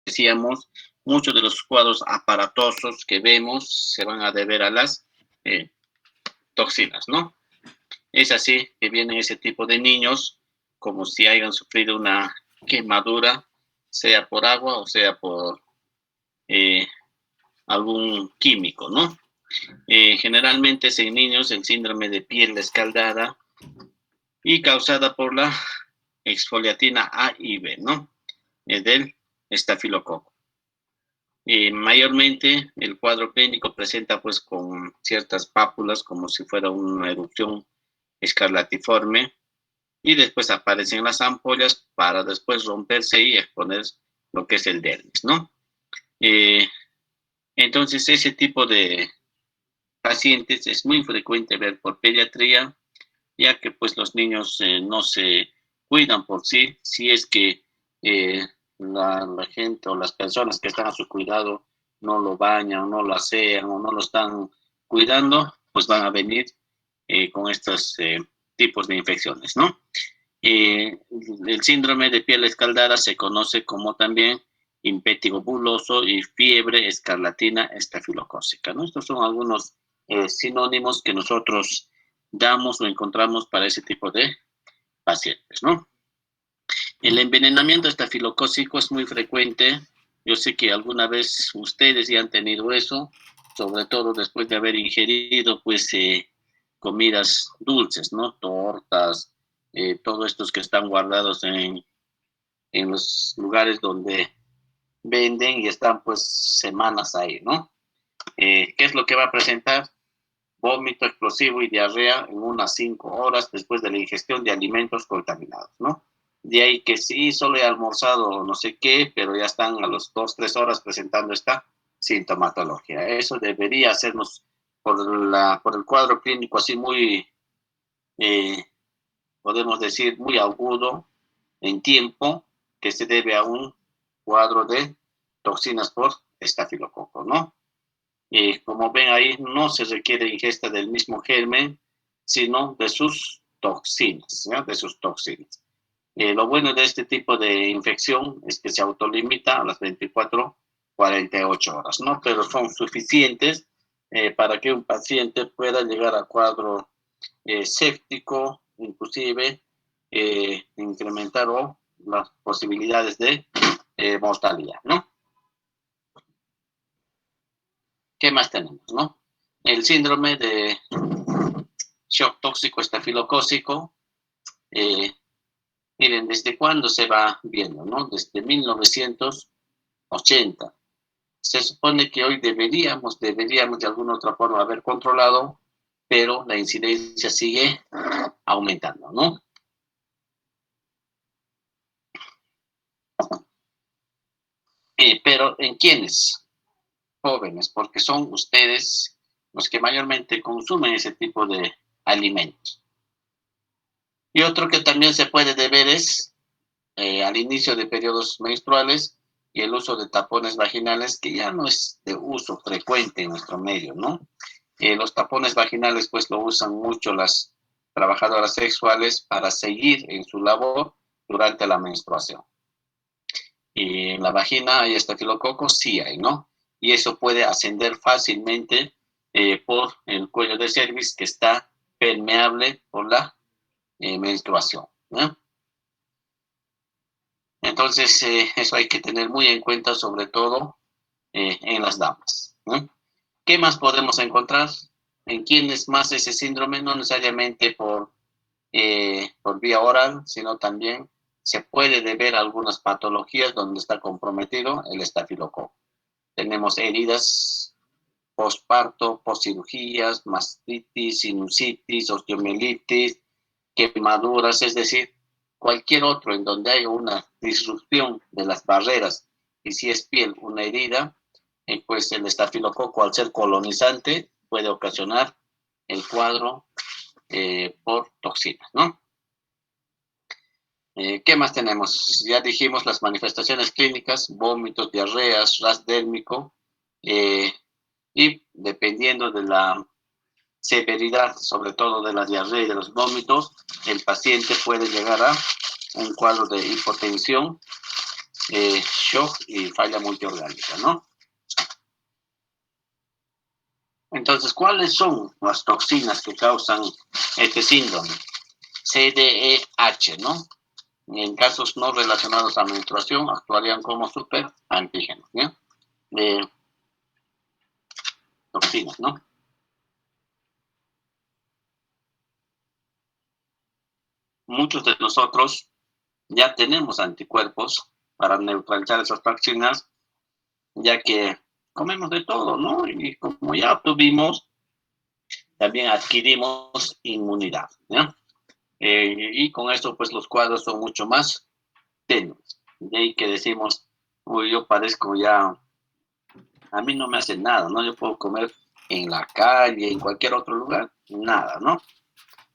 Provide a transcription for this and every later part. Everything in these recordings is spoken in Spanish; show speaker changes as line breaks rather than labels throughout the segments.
decíamos, muchos de los cuadros aparatosos que vemos se van a deber a las eh, toxinas, ¿no? Es así que vienen ese tipo de niños como si hayan sufrido una quemadura, sea por agua o sea por eh, algún químico, ¿no? Generalmente es en niños el síndrome de piel escaldada y causada por la exfoliatina A y B, ¿no? Del estafilococo. Mayormente el cuadro clínico presenta pues con ciertas pápulas como si fuera una erupción escarlatiforme y después aparecen las ampollas para después romperse y exponer lo que es el dermis, ¿no? Eh, entonces ese tipo de pacientes es muy frecuente ver por pediatría, ya que pues los niños no se cuidan por sí, si es que la gente o las personas que están a su cuidado no lo bañan, no lo asean o no lo están cuidando, pues van a venir con estos tipos de infecciones, ¿no? El síndrome de piel escaldada se conoce como también impétigo buloso y fiebre escarlatina estafilocócica, ¿no? Estos son algunos sinónimos que nosotros damos o encontramos para ese tipo de pacientes, ¿no? El envenenamiento estafilocócico es muy frecuente. Yo sé que alguna vez ustedes ya han tenido eso, sobre todo después de haber ingerido, pues, comidas dulces, ¿no? Tortas, todos estos que están guardados en los lugares donde venden y están, pues, semanas ahí, ¿no? ¿Qué es lo que va a presentar? Vómito explosivo y diarrea en unas 5 horas después de la ingestión de alimentos contaminados, ¿no? De ahí que sí, solo he almorzado no sé qué, pero ya están a las 2, 3 horas presentando esta sintomatología. Eso debería hacernos por el cuadro clínico así muy, eh, podemos decir, muy agudo en tiempo, que se debe a un cuadro de toxinas por estafilococo, ¿no? Como ven ahí, no se requiere ingesta del mismo germen, sino de sus toxinas, ¿ya? De sus toxinas. Lo bueno de este tipo de infección es que se autolimita a las 24, 48 horas, ¿no? Pero son suficientes para que un paciente pueda llegar a cuadro séptico, inclusive incrementar las posibilidades de mortalidad, ¿no? ¿Qué más tenemos, no? El síndrome de shock tóxico estafilocócico. Eh, Miren, ¿desde cuándo se va viendo, no? Desde 1980. Se supone que hoy deberíamos de alguna otra forma haber controlado, pero la incidencia sigue aumentando, ¿no? Pero ¿en quiénes? Jóvenes, porque son ustedes los que mayormente consumen ese tipo de alimentos. Y otro que también se puede deber es al inicio de periodos menstruales y el uso de tapones vaginales, que ya no es de uso frecuente en nuestro medio, ¿no? Los tapones vaginales pues lo usan mucho las trabajadoras sexuales para seguir en su labor durante la menstruación. Y en la vagina hay estafilococos, sí hay, ¿no? Y eso puede ascender fácilmente por el cuello de cervix, que está permeable por la menstruación, ¿no? Entonces, eso hay que tener muy en cuenta, sobre todo en las damas, ¿no? ¿Qué más podemos encontrar? ¿En quiénes más ese síndrome? No necesariamente por vía oral, sino también se puede deber a algunas patologías donde está comprometido el estafilococo. Tenemos heridas postparto, postcirugías, mastitis, sinusitis, osteomielitis, quemaduras, es decir, cualquier otro en donde haya una disrupción de las barreras, y si es piel, una herida, pues el estafilococo, al ser colonizante, puede ocasionar el cuadro por toxinas, ¿no? ¿Qué más tenemos? Ya dijimos las manifestaciones clínicas: vómitos, diarreas, ras dérmico, y dependiendo de la severidad, sobre todo de la diarrea y de los vómitos, el paciente puede llegar a un cuadro de hipotensión shock y falla multiorgánica, ¿no? Entonces, ¿cuáles son las toxinas que causan este síndrome? CDEH, ¿no? En casos no relacionados a menstruación, actuarían como superantígenos, ¿ya? De toxinas, ¿no? Muchos de nosotros ya tenemos anticuerpos para neutralizar esas toxinas, ya que comemos de todo, ¿no? Y como ya tuvimos, también adquirimos inmunidad, ¿ya? Y con esto, pues los cuadros son mucho más tenues. De ahí que decimos, uy, yo parezco ya, a mí no me hace nada, ¿no? Yo puedo comer en la calle, en cualquier otro lugar, nada, ¿no?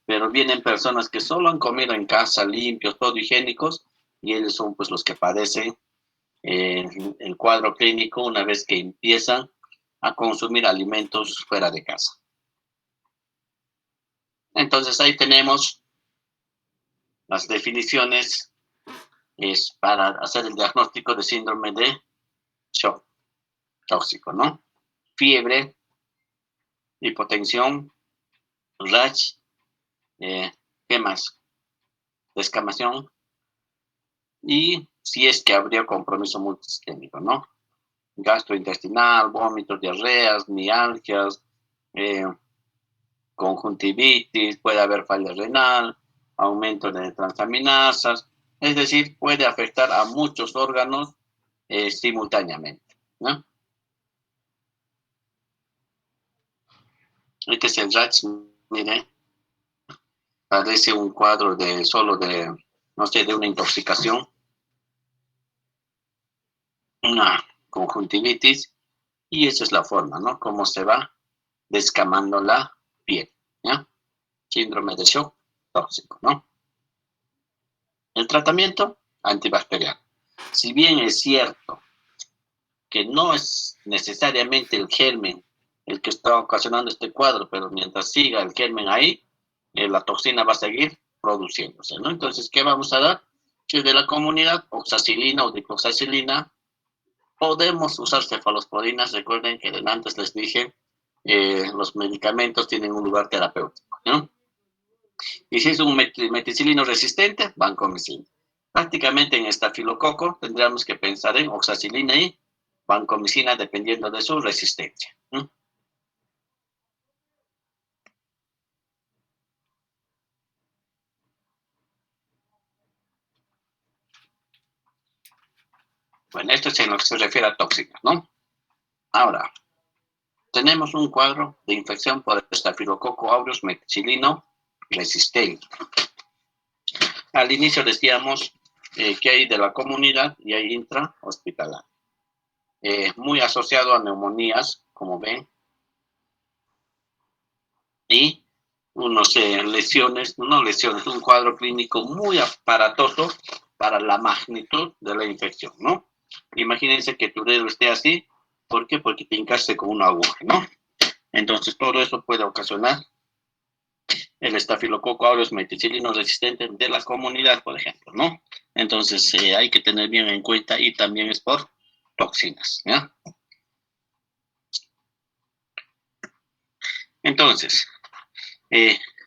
Pero vienen personas que solo han comido en casa, limpios, todo higiénicos, y ellos son pues los que padecen eh, el cuadro clínico una vez que empiezan a consumir alimentos fuera de casa. Entonces ahí tenemos las definiciones es para hacer el diagnóstico de síndrome de shock tóxico, ¿no? Fiebre, hipotensión, rash, ¿qué más? Descamación y si es que habría compromiso multisistémico, ¿no? Gastrointestinal, vómitos, diarreas, mialgias, eh, conjuntivitis, puede haber falla renal, aumento de transaminasas, es decir, puede afectar a muchos órganos simultáneamente, ¿no? Este es el RATS, mire, parece un cuadro de solo de, no sé, de una intoxicación, una conjuntivitis, y esa es la forma, ¿no? Cómo se va descamando la piel, ¿ya? Síndrome de shock tóxico, ¿no? El tratamiento antibacterial. Si bien es cierto que no es necesariamente el germen el que está ocasionando este cuadro, pero mientras siga el germen ahí, la toxina va a seguir produciéndose, ¿no? Entonces, ¿qué vamos a dar? Si de la comunidad, oxacilina o diproxacilina, podemos usar cefalosporinas. Recuerden que antes les dije, los medicamentos tienen un lugar terapéutico, ¿no? Y si es un meticilino resistente, vancomicina. Prácticamente en estafilococo tendríamos que pensar en oxacilina y vancomicina dependiendo de su resistencia, ¿no? Bueno, esto es en lo que se refiere a tóxicas, ¿no? Ahora, tenemos un cuadro de infección por estafilococo aureus meticilino resistente. Al inicio decíamos que hay de la comunidad y hay intrahospitalario. Muy asociado a neumonías, como ven, y unos lesiones, no lesiones, un cuadro clínico muy aparatoso para la magnitud de la infección, ¿no? Imagínense que tu dedo esté así, ¿por qué? Porque te hincaste con una aguja, ¿no? Entonces todo eso puede ocasionar el estafilococo aureus meticilino resistente de la comunidad, por ejemplo, ¿no? Entonces hay que tener bien en cuenta y también es por toxinas, ¿ya? Entonces,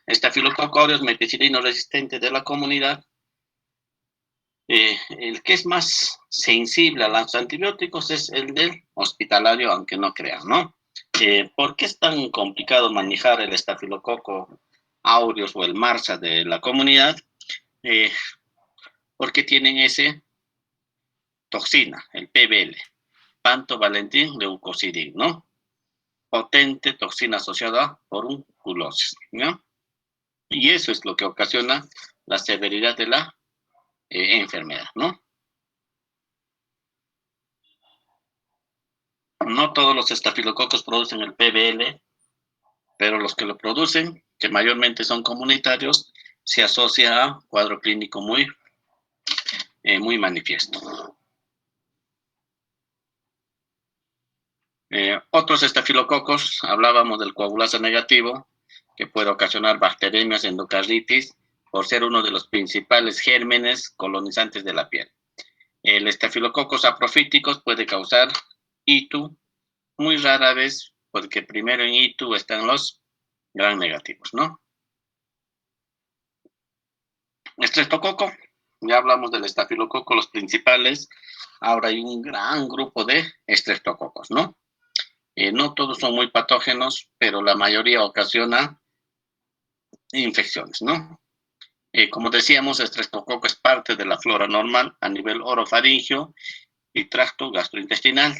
estafilococo aureus meticilino resistente de la comunidad, el que es más sensible a los antibióticos es el del hospitalario, aunque no crean, ¿no? ¿Por qué es tan complicado manejar el estafilococo aureus o el MRSA de la comunidad? Eh, Porque tienen ese toxina, el PBL, pantovalentín leucocidin, ¿no? Potente toxina asociada por un culosis, ¿no? Y eso es lo que ocasiona la severidad de la enfermedad, ¿no? No todos los estafilococos producen el PBL, pero los que lo producen, que mayormente son comunitarios, se asocia a cuadro clínico muy manifiesto. Otros estafilococos, hablábamos del coagulasa negativo, que puede ocasionar bacteremias, endocarditis, por ser uno de los principales gérmenes colonizantes de la piel. El Staphylococcus saprophyticus puede causar ITU, muy rara vez, porque primero en ITU están los gram negativos, ¿no? Estreptococo, ya hablamos del estafilococo, los principales. Ahora hay un gran grupo de estreptococos, ¿no? No todos son muy patógenos, pero la mayoría ocasiona infecciones, ¿no? Como decíamos, estreptococo es parte de la flora normal a nivel orofaringio y tracto gastrointestinal.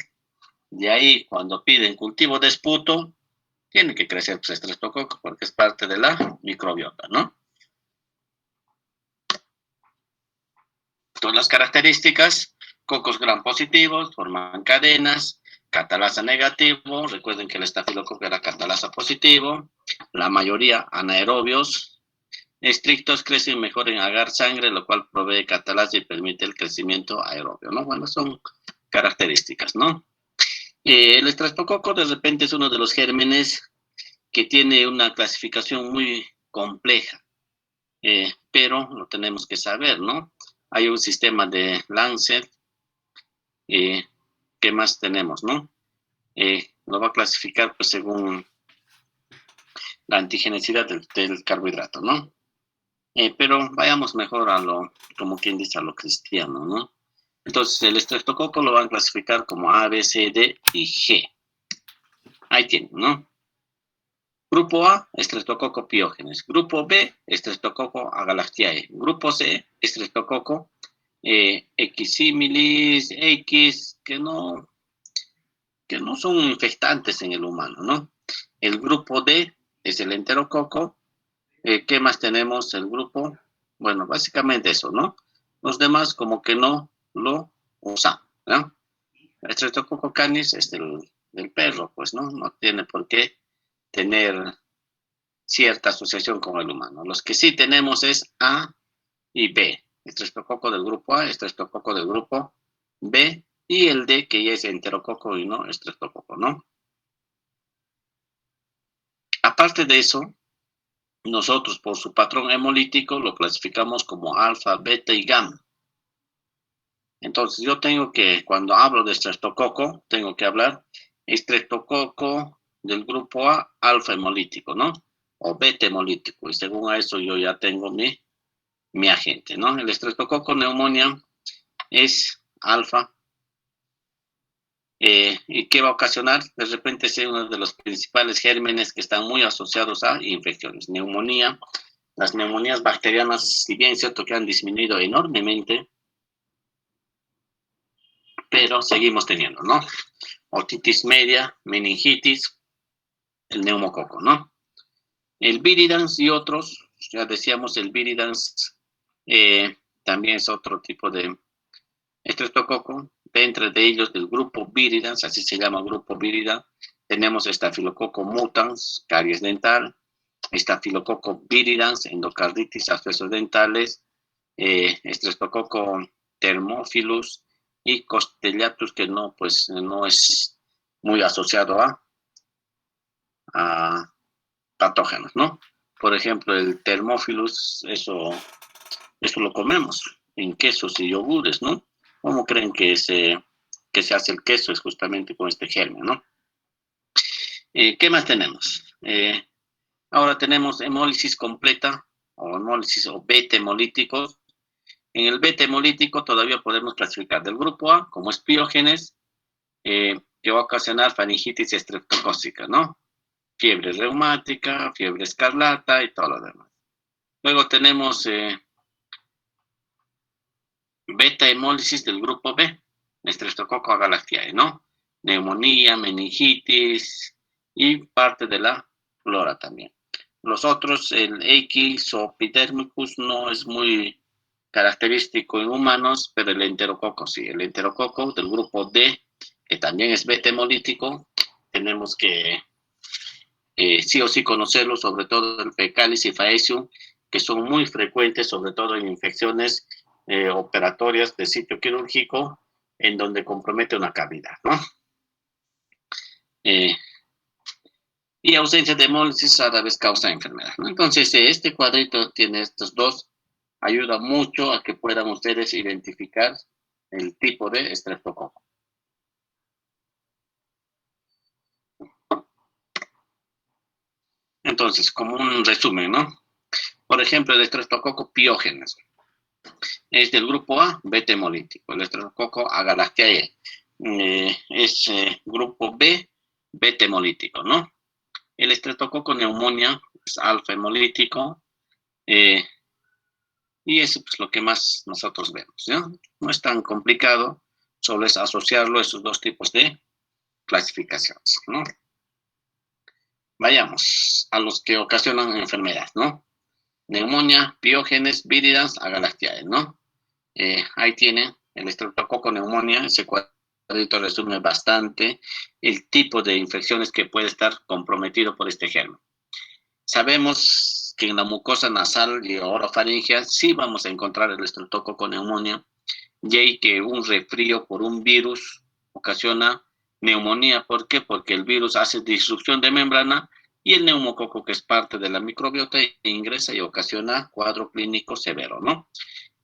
De ahí, cuando piden cultivo de esputo, tiene que crecer pues, estreptococo porque es parte de la microbiota, ¿no? Todas las características, cocos gram positivos, forman cadenas, catalasa negativo, recuerden que el estafilococo era catalasa positivo, la mayoría anaerobios, estrictos crecen mejor en agar sangre, lo cual provee catalasa y permite el crecimiento aerobio, ¿no? Bueno, son características, ¿no? El estreptococo de repente es uno de los gérmenes que tiene una clasificación muy compleja, pero lo tenemos que saber, ¿no? Hay un sistema de Lancet. ¿Qué más tenemos, no? Lo va a clasificar pues según la antigenicidad del carbohidrato, ¿no? Pero vayamos mejor a lo, como quien dice, a lo cristiano, ¿no? Entonces, el estreptococo lo van a clasificar como A, B, C, D y G. Ahí tienen, ¿no? Grupo A, Streptococcus pyogenes. Grupo B, Streptococcus agalactiae. Grupo C, Streptococcus equisimilis, X, que no son infectantes en el humano, ¿no? El grupo D es el enterococo. ¿Qué más tenemos? El grupo, bueno, básicamente eso, ¿no? Los demás como que no lo usan, ¿no? El Streptococcus canis es del perro, pues, ¿no? No tiene por qué tener cierta asociación con el humano. Los que sí tenemos es A y B. Estreptococo del grupo A, estreptococo del grupo B y el D que ya es enterococo y no estreptococo, ¿no? Aparte de eso, nosotros por su patrón hemolítico lo clasificamos como alfa, beta y gamma. Entonces yo tengo que, cuando hablo de estreptococo, tengo que hablar estreptococo del grupo A, alfa hemolítico, ¿no? O beta hemolítico. Y según eso yo ya tengo mi agente, ¿no? El estreptococo neumonía es alfa. ¿Y qué va a ocasionar? De repente es uno de los principales gérmenes que están muy asociados a infecciones. Neumonía. Las neumonías bacterianas, si bien es cierto que han disminuido enormemente, pero seguimos teniendo, ¿no? Otitis media, meningitis, el neumococo, ¿no? El viridans y otros, ya decíamos, el viridans también es otro tipo de estreptococo. Dentro de ellos, del grupo viridans, así se llama grupo virida, tenemos estafilococo mutans, caries dental, estafilococo viridans, endocarditis, abscesos dentales, estreptococo thermophilus y costellatus, que no, pues, no es muy asociado a patógenos, ¿no? Por ejemplo, el thermophilus, eso lo comemos en quesos y yogures, ¿no? ¿Cómo creen que se hace el queso? Es justamente con este germen, ¿no? ¿Qué más tenemos? Ahora tenemos hemólisis completa o hemólisis o beta hemolíticos. En el beta hemolítico todavía podemos clasificar del grupo A como es piógenes, que va a ocasionar faringitis estreptocócica, ¿no? Fiebre reumática, fiebre escarlata y todo lo demás. Luego tenemos beta hemólisis del grupo B, Streptococcus agalactiae, ¿no? Neumonía, meningitis y parte de la flora también. Los otros, el Ixopidermicus no es muy característico en humanos, pero el enterococo sí. El enterococo del grupo D, que también es beta hemolítico, tenemos que sí o sí conocerlo, sobre todo el fecalis y faecium, que son muy frecuentes, sobre todo en infecciones operatorias de sitio quirúrgico, en donde compromete una cavidad, ¿no? Y ausencia de hemólisis a la vez causa enfermedad, ¿no? Entonces, este cuadrito tiene estos dos, ayuda mucho a que puedan ustedes identificar el tipo de estreptococo. Entonces, como un resumen, ¿no? Por ejemplo, el estreptococo piógenes es del grupo A, beta hemolítico. El estreptococo agalactiae es grupo B, beta hemolítico, ¿no? El estreptococo neumonía es alfa hemolítico, y eso es pues, lo que más nosotros vemos, ¿no? No es tan complicado, solo es asociarlo a esos dos tipos de clasificaciones, ¿no? Vayamos a los que ocasionan enfermedad, ¿no? Neumonía, piógenes, víridas, agalactiae, ¿no? Ahí tiene el estreptococo neumonía, ese cuadrito resume bastante el tipo de infecciones que puede estar comprometido por este germen. Sabemos que en la mucosa nasal y orofaringea sí vamos a encontrar el estreptococo neumonía, y que un resfrío por un virus ocasiona neumonía. ¿Por qué? Porque el virus hace disrupción de membrana y el neumococo, que es parte de la microbiota, ingresa y ocasiona cuadro clínico severo, ¿no?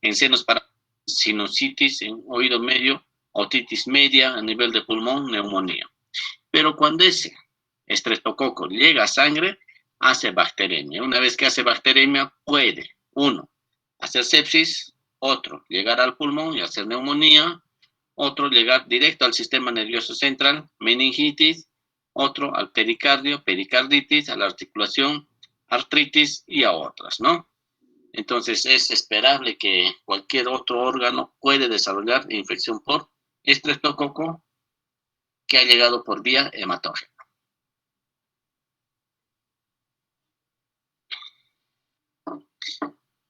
En senos para sinusitis en oído medio, otitis media a nivel de pulmón, neumonía. Pero cuando ese estreptococo llega a sangre, hace bacteremia. Una vez que hace bacteremia, puede, uno, hacer sepsis, otro, llegar al pulmón y hacer neumonía, otro, llegar directo al sistema nervioso central, meningitis, otro al pericardio, pericarditis, a la articulación, artritis y a otras, ¿no? Entonces es esperable que cualquier otro órgano puede desarrollar infección por estreptococo que ha llegado por vía hematógena.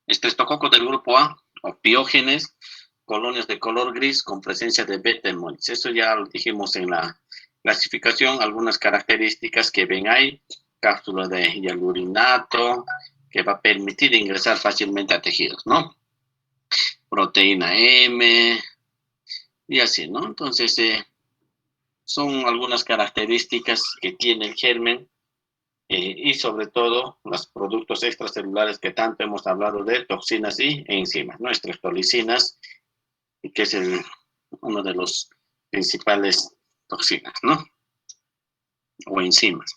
Estreptococo del grupo A, o piógenes, colonias de color gris con presencia de beta hemólisis. Eso ya lo dijimos en la clasificación, algunas características que ven ahí, cápsula de hialurinato, que va a permitir ingresar fácilmente a tejidos, ¿no? Proteína M, y así, ¿no? Entonces, son algunas características que tiene el germen, y sobre todo los productos extracelulares que tanto hemos hablado de toxinas y enzimas, ¿no? Estreptolicinas, que es uno de los principales toxinas, ¿no? O enzimas.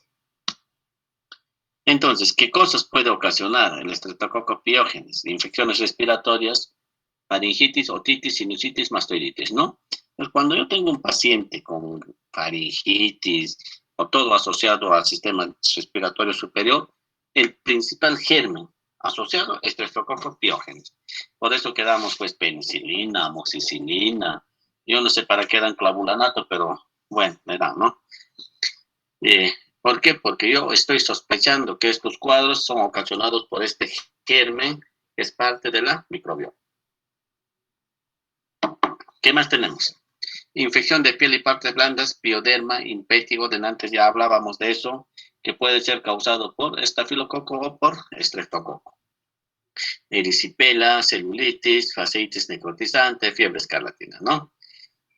Entonces, ¿qué cosas puede ocasionar el estreptococo piógenes? Infecciones respiratorias, faringitis, otitis, sinusitis, mastoiditis, ¿no? Pues cuando yo tengo un paciente con faringitis o todo asociado al sistema respiratorio superior, el principal germen asociado es estreptococo piógenes. Por eso quedamos pues penicilina, amoxicilina, yo no sé para qué dan clavulanato, pero bueno, me dan, ¿no? ¿Por qué? Porque yo estoy sospechando que estos cuadros son ocasionados por este germen que es parte de la microbiota. ¿Qué más tenemos? Infección de piel y partes blandas, pioderma, impétigo, de antes ya hablábamos de eso, que puede ser causado por estafilococo o por estreptococo. Erisipela, celulitis, fasciitis necrotizante, fiebre escarlatina, ¿no?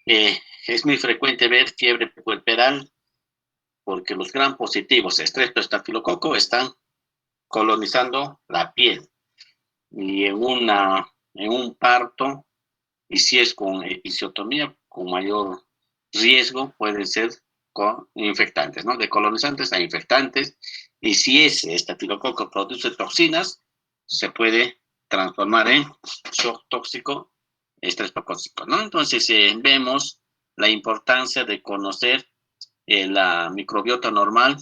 Es muy frecuente ver fiebre puerperal porque los gram positivos estreptoestafilococo están colonizando la piel. Y en un parto, y si es con episiotomía, con mayor riesgo, pueden ser con infectantes, ¿no? De colonizantes a infectantes. Y si ese estafilococo produce toxinas, se puede transformar en shock tóxico estreptocócico, ¿no? Entonces, vemos la importancia de conocer la microbiota normal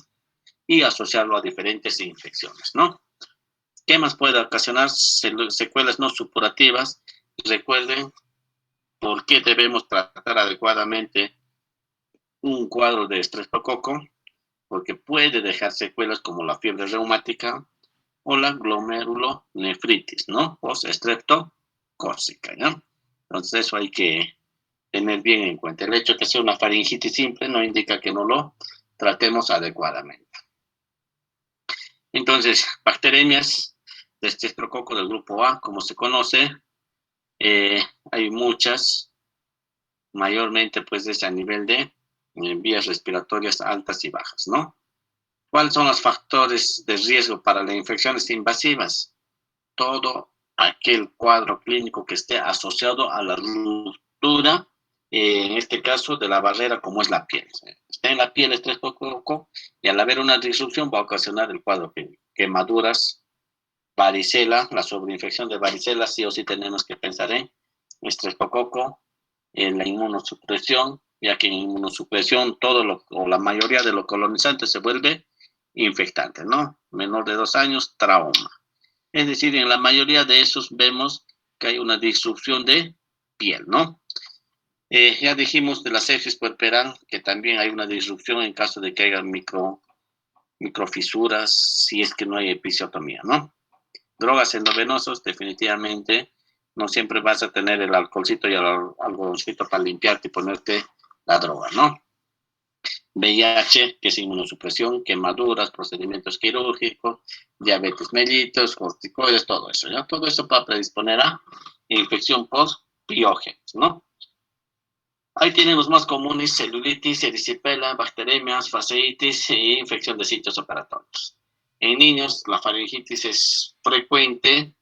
y asociarlo a diferentes infecciones, ¿no? ¿Qué más puede ocasionar secuelas no supurativas? Recuerden por qué debemos tratar adecuadamente un cuadro de estreptococo, porque puede dejar secuelas como la fiebre reumática o la glomerulonefritis, ¿no? Post-estreptocócica, ¿ya? Entonces eso hay que tener bien en cuenta. El hecho de que sea una faringitis simple no indica que no lo tratemos adecuadamente. Entonces, bacteremias de estreptococo del grupo A, como se conoce, hay muchas, mayormente pues es a nivel de vías respiratorias altas y bajas, ¿no? ¿Cuáles son los factores de riesgo para las infecciones invasivas? Todo aquel cuadro clínico que esté asociado a la estructura, en este caso de la barrera como es la piel. Está en la piel estreptococo y al haber una disrupción va a ocasionar el cuadro clínico. Quemaduras, varicela, la sobreinfección de varicela, sí o sí tenemos que pensar en estreptococo, en la inmunosupresión, ya que en inmunosupresión todo o la mayoría de los colonizantes se vuelve infectante, ¿no? Menor de 2 años, trauma. Es decir, en la mayoría de esos vemos que hay una disrupción de piel, ¿no? Ya dijimos de la sepsis puerperal, que también hay una disrupción en caso de que haya microfisuras, si es que no hay episiotomía, ¿no? Drogas endovenosos, definitivamente, no siempre vas a tener el alcoholcito y el algodoncito para limpiarte y ponerte la droga, ¿no? VIH, que es inmunosupresión, quemaduras, procedimientos quirúrgicos, diabetes mellitus, corticoides, todo eso, ¿ya? Todo eso para predisponer a infección post-piógenes, ¿no? Ahí tienen los más comunes: celulitis, erisipela, bacteremias, fasciitis e infección de sitios operatorios. En niños, la faringitis es frecuente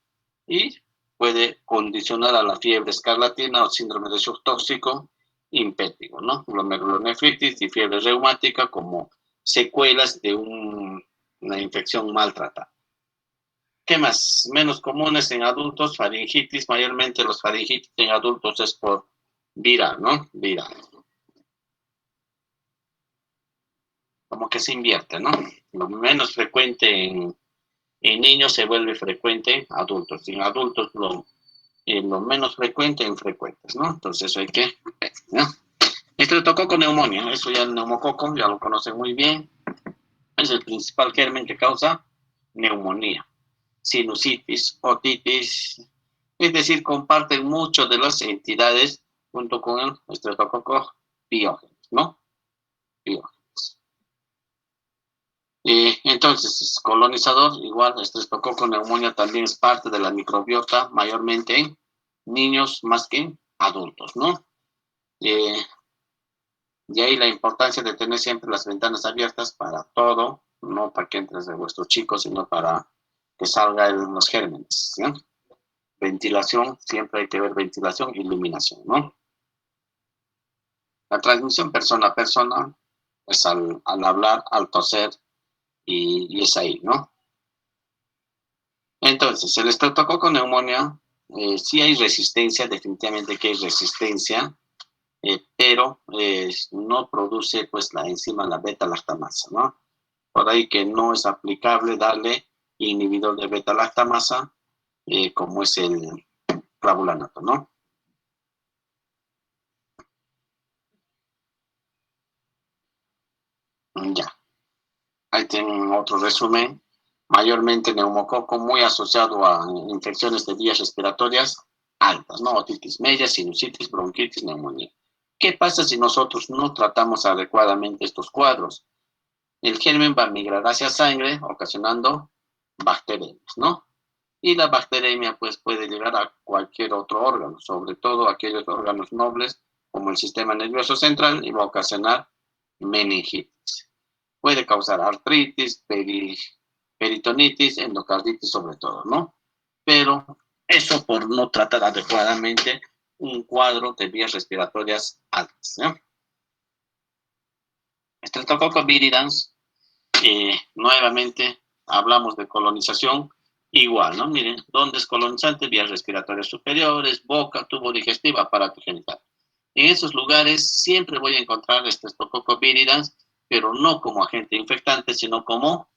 y puede condicionar a la fiebre escarlatina o síndrome de shock tóxico impético, ¿no? Glomerulonefritis y fiebre reumática como secuelas de una infección maltratada. ¿Qué más? Menos comunes en adultos, faringitis, mayormente los faringitis en adultos es por viral, ¿no? Viral. Como que se invierte, ¿no? Lo menos frecuente en niños se vuelve frecuente en adultos. En adultos lo menos frecuente en frecuentes, ¿no? Entonces eso hay que ver, ¿no? Estreptococo neumonía, eso ya el neumococo, ya lo conocen muy bien. Es el principal germen que causa neumonía, sinusitis, otitis, es decir, comparten mucho de las entidades junto con el estreptococo piógenes, ¿no? Piógenes. Entonces, colonizador, igual, estreptococo neumonía también es parte de la microbiota, mayormente en niños más que en adultos, ¿no? De ahí la importancia de tener siempre las ventanas abiertas para todo, no para que entres de vuestros chicos, sino para que salgan los gérmenes, ¿sí? Ventilación, siempre hay que ver ventilación, iluminación, ¿no? La transmisión persona a persona es al hablar, al toser y es ahí, ¿no? Entonces, el estreptococo neumonía, sí hay resistencia, definitivamente que hay resistencia, pero no produce pues la enzima, la beta-lactamasa, ¿no? Por ahí que no es aplicable darle inhibidor de beta-lactamasa, como es el clavulanato, ¿no? Ya, ahí tienen otro resumen. Mayormente neumococo muy asociado a infecciones de vías respiratorias altas, ¿no? Otitis media, sinusitis, bronquitis, neumonía. ¿Qué pasa si nosotros no tratamos adecuadamente estos cuadros? El germen va a migrar hacia sangre, ocasionando bacterias, ¿no? Y la bacteremia pues puede llegar a cualquier otro órgano, sobre todo aquellos órganos nobles como el sistema nervioso central, y va a ocasionar meningitis. Puede causar artritis, peritonitis, endocarditis sobre todo, ¿no? Pero eso por no tratar adecuadamente un cuadro de vías respiratorias altas, ¿no? Streptococcus viridans, nuevamente hablamos de colonización, igual, ¿no? Miren, ¿dónde es colonizante? Vías respiratorias superiores, boca, tubo digestivo, aparato genital. En esos lugares siempre voy a encontrar Streptococcus viridans, pero no como agente infectante, sino como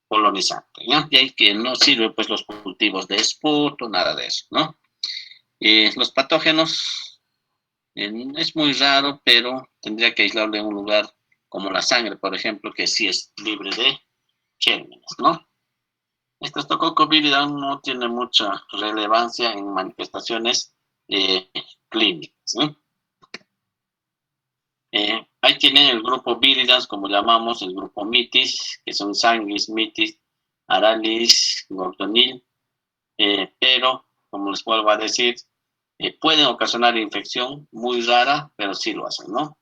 colonizante, ¿ya? De ahí que no sirven pues los cultivos de esputo, nada de eso, ¿no? Los patógenos, es muy raro, pero tendría que aislarlo en un lugar como la sangre, por ejemplo, que sí es libre de gérmenes, ¿no? Este Streptococcus viridans no tiene mucha relevancia en manifestaciones clínicas, ¿no? Ahí tienen el grupo viridans, como llamamos, el grupo mitis, que son sanguis, mitis, aralis, gordonil, pero, como les vuelvo a decir, pueden ocasionar infección muy rara, pero sí lo hacen, ¿no?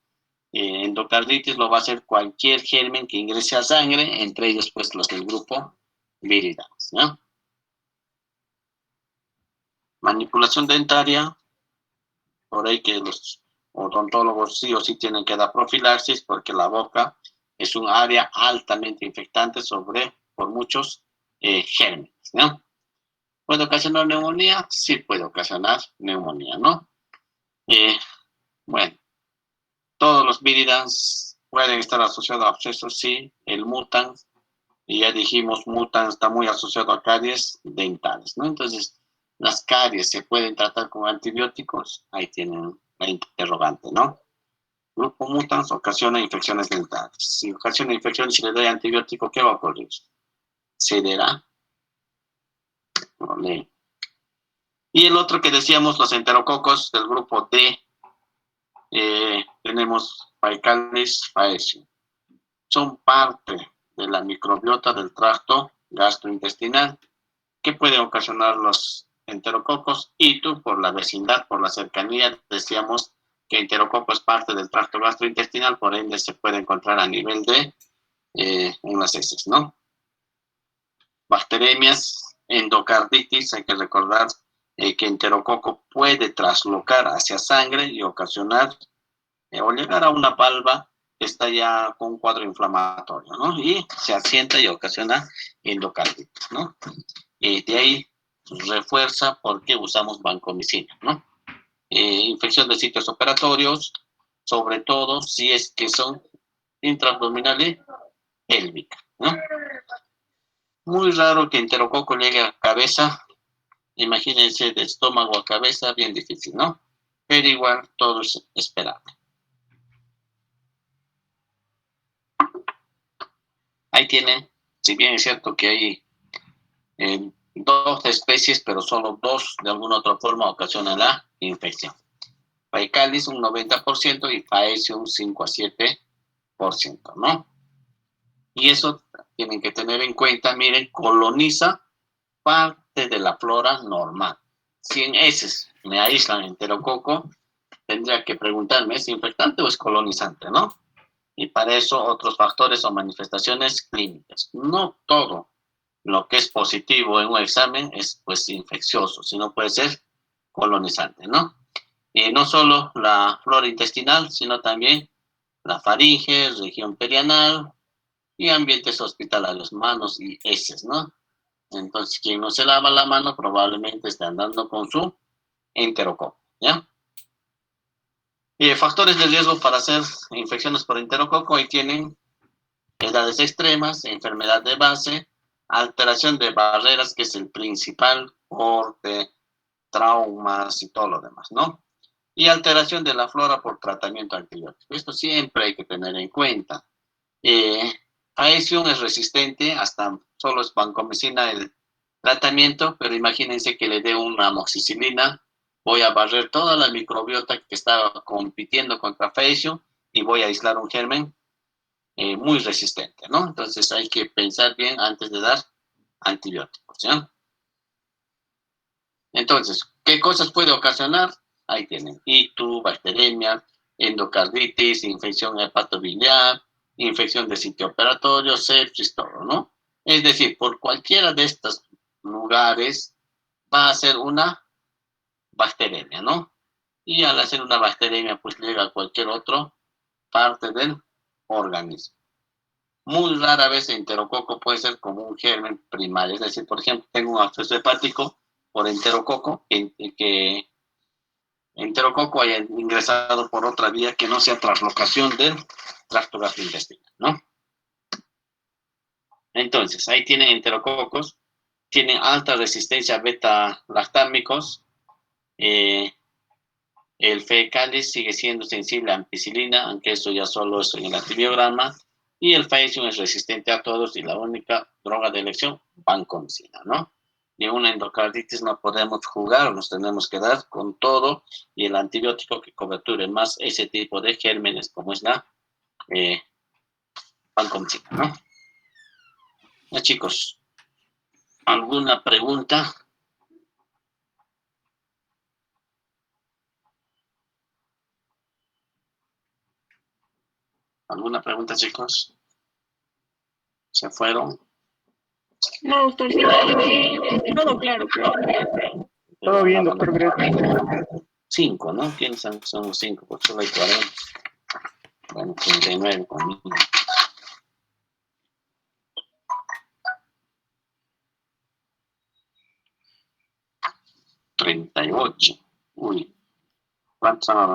Endocarditis lo va a hacer cualquier germen que ingrese a sangre, entre ellos pues los del grupo viridans, ¿no? Manipulación dentaria, por ahí que los odontólogos sí o sí tienen que dar profilaxis porque la boca es un área altamente infectante por muchos gérmenes, ¿no? ¿Puede ocasionar neumonía? Sí puede ocasionar neumonía, ¿no? Bueno, todos los viridans pueden estar asociados a abscesos, sí. El mutans, y ya dijimos, mutans está muy asociado a caries dentales, ¿no? Entonces, las caries se pueden tratar con antibióticos, ahí tienen la interrogante, ¿no? Grupo mutans ocasiona infecciones dentales. Si ocasiona infecciones y le doy antibiótico, ¿qué va a ocurrir? ¿Cederá? No lee. Y el otro que decíamos, los enterococos del grupo D, tenemos Faecalis faecium. Son parte de la microbiota del tracto gastrointestinal que pueden ocasionar los enterococos. Y tú, por la vecindad, por la cercanía, decíamos que enterococo es parte del tracto gastrointestinal, por ende se puede encontrar a nivel de en las heces, ¿no? Bacteremias, endocarditis, hay que recordar que enterococo puede traslocar hacia sangre y ocasionar o llegar a una valva que está ya con un cuadro inflamatorio, ¿no? Y se asienta y ocasiona endocarditis, ¿no? De ahí refuerza por qué usamos vancomicina, ¿no? Infección de sitios operatorios, sobre todo si es que son intraabdominales pélvica, ¿no? Muy raro que enterococo llegue a cabeza, imagínense de estómago a cabeza, bien difícil, ¿no? Pero igual todo es esperable. Ahí tienen, si bien es cierto que hay dos especies, pero solo dos de alguna otra forma ocasionan la infección. Faecalis un 90% y Faecio un 5 a 7%, ¿no? Y eso tienen que tener en cuenta, miren, coloniza parte de la flora normal. Si en heces me aíslan enterococo, tendría que preguntarme, ¿es infectante o es colonizante, no? Y para eso otros factores o manifestaciones clínicas. No todo lo que es positivo en un examen es pues infeccioso, sino puede ser colonizante, ¿no? Y no solo la flora intestinal, sino también la faringe, región perianal y ambientes hospitalarios, manos y heces, ¿no? Entonces, quien no se lava la mano probablemente esté andando con su enterococo, ¿ya? Factores de riesgo para hacer infecciones por enterococo, ahí tienen edades extremas, enfermedad de base, alteración de barreras, que es el principal, corte, traumas y todo lo demás, ¿no? Y alteración de la flora por tratamiento antibiótico. Esto siempre hay que tener en cuenta. Faecium es resistente, hasta solo es vancomicina el tratamiento, pero imagínense que le dé una amoxicilina, voy a barrer toda la microbiota que está compitiendo contra Faecium y voy a aislar un germen muy resistente, ¿no? Entonces hay que pensar bien antes de dar antibióticos, ¿ya? Entonces, ¿qué cosas puede ocasionar? Ahí tienen ictus, bacteremia, endocarditis, infección hepatobiliar, infección de sitio operatorio, sepsis, todo, ¿no? Es decir, por cualquiera de estos lugares va a ser una bacteremia, ¿no? Y al hacer una bacteremia, pues llega a cualquier otra parte del organismo. Muy rara vez el enterococo puede ser como un germen primario, es decir, por ejemplo, tengo un absceso hepático por enterococo, que enterococo haya ingresado por otra vía que no sea traslocación del tracto gastrointestinal, ¿no? Entonces, ahí tienen enterococos, tienen alta resistencia a beta-lactámicos, el fecalis sigue siendo sensible a ampicilina, aunque eso ya solo es en el antibiograma, y el faecium es resistente a todos y la única droga de elección, vancomicina, ¿no? Y en una endocarditis no podemos jugar, nos tenemos que dar con todo y el antibiótico que coberture más ese tipo de gérmenes como es la vancomicina, ¿no? Ya, chicos, ¿alguna pregunta? ¿Alguna pregunta, chicos? ¿Se fueron?
No, doctor, sí, todo claro, claro.
Todo bien, doctor Gret.
5, ¿no? Piensan, son 5, porque solo hay 40. Bueno, 39 conmigo. 38. Uy, ¿cuántos son ahora?